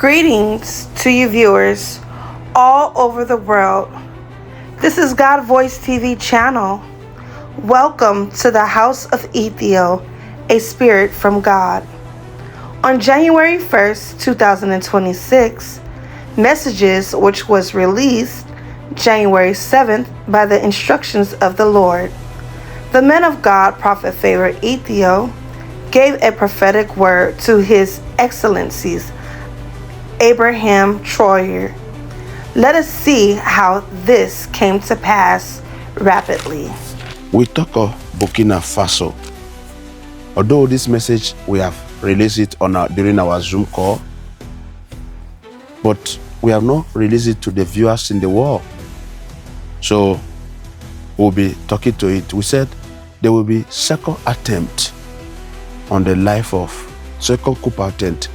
Greetings to you viewers all over the world. This is God Voice TV channel. Welcome to the House of Ithiel, a spirit from God. On January 1st, 2026, messages which was released January 7th by the instructions of the Lord. The man of God, Prophet Favor Ithiel, gave a prophetic word to His Excellencies Ibrahim Traore. Let us see how this came to pass rapidly. We talk of Burkina Faso. Although this message we have released it during our Zoom call, but we have not released it to the viewers in the world. So we'll be talking to it. We said there will be second attempt on the life of second coup attempt,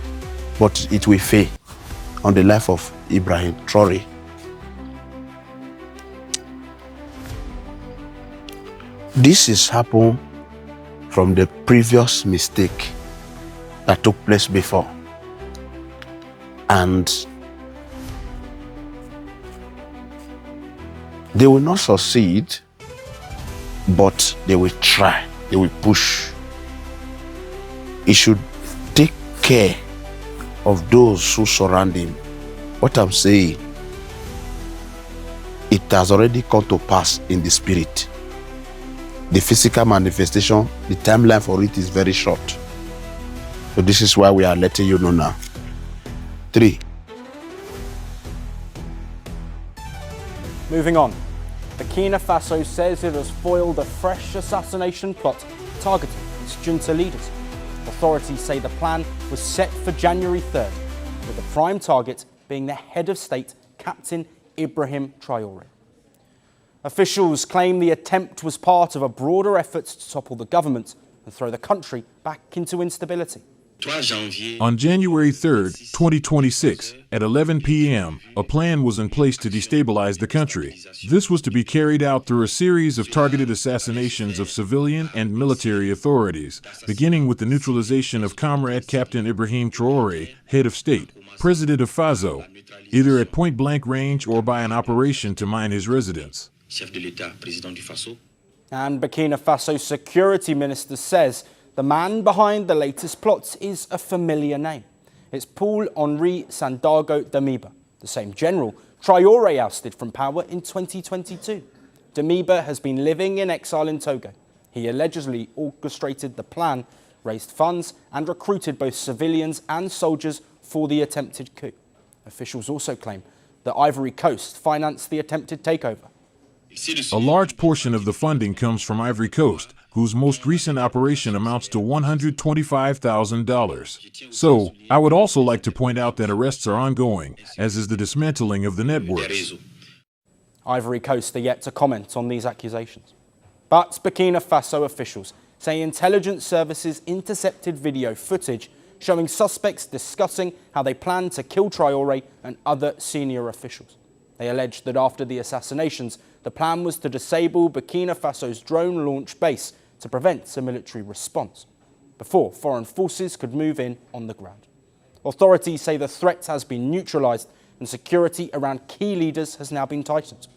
but it will fail on the life of Ibrahim Traore. This is happened from the previous mistake that took place before. And they will not succeed, but they will try, they will push. He should take care of those who surround him. What I'm saying, it has already come to pass in the spirit. The physical manifestation, the timeline for it is very short. So this is why we are letting you know now. 3. Moving on. Burkina Faso says it has foiled a fresh assassination plot targeting its junta leaders. Authorities say the plan was set for January 3rd, with the prime target being the head of state, Captain Ibrahim Traore. Officials claim the attempt was part of a broader effort to topple the government and throw the country back into instability. On January 3rd, 2026, at 11 p.m., a plan was in place to destabilize the country. This was to be carried out through a series of targeted assassinations of civilian and military authorities, beginning with the neutralization of Comrade Captain Ibrahim Traore, head of state, president of Faso, either at point-blank range or by an operation to mine his residence. And Burkina Faso security minister says the man behind the latest plots is a familiar name. It's Paul-Henri Sandaogo Damiba, the same general Traore ousted from power in 2022. Damiba has been living in exile in Togo. He allegedly orchestrated the plan, raised funds and recruited both civilians and soldiers for the attempted coup. Officials also claim that Ivory Coast financed the attempted takeover. A large portion of the funding comes from Ivory Coast, whose most recent operation amounts to $125,000. So, I would also like to point out that arrests are ongoing, as is the dismantling of the networks. Ivory Coast are yet to comment on these accusations. But Burkina Faso officials say intelligence services intercepted video footage showing suspects discussing how they plan to kill Traore and other senior officials. They allege that after the assassinations, the plan was to disable Burkina Faso's drone launch base to prevent a military response, before foreign forces could move in on the ground. Authorities say the threat has been neutralised and security around key leaders has now been tightened.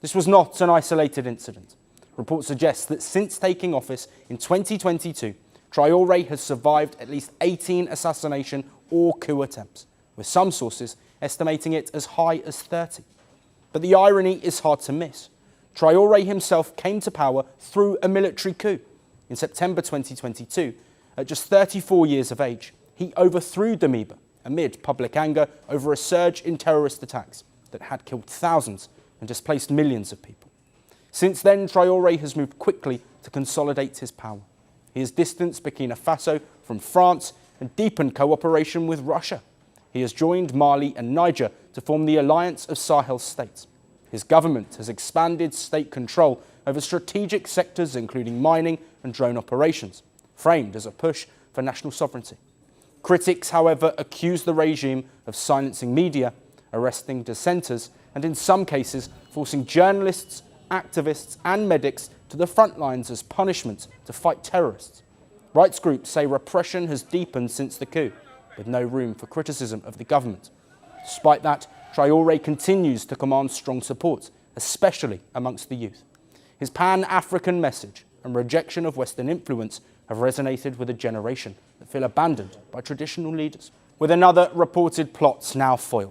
This was not an isolated incident. Reports suggest that since taking office in 2022, Traore has survived at least 18 assassination or coup attempts, with some sources estimating it as high as 30. But the irony is hard to miss. Traore himself came to power through a military coup. In September 2022, at just 34 years of age, he overthrew Damiba amid public anger over a surge in terrorist attacks that had killed thousands and displaced millions of people. Since then, Traore has moved quickly to consolidate his power. He has distanced Burkina Faso from France and deepened cooperation with Russia. He has joined Mali and Niger to form the Alliance of Sahel States. His government has expanded state control over strategic sectors including mining and drone operations, framed as a push for national sovereignty. Critics, however, accuse the regime of silencing media, arresting dissenters, and in some cases forcing journalists, activists and medics to the front lines as punishment to fight terrorists. Rights groups say repression has deepened since the coup, with no room for criticism of the government. Despite that, Traore continues to command strong support, especially amongst the youth. His pan-African message and rejection of Western influence have resonated with a generation that feel abandoned by traditional leaders. With another reported plot now foiled,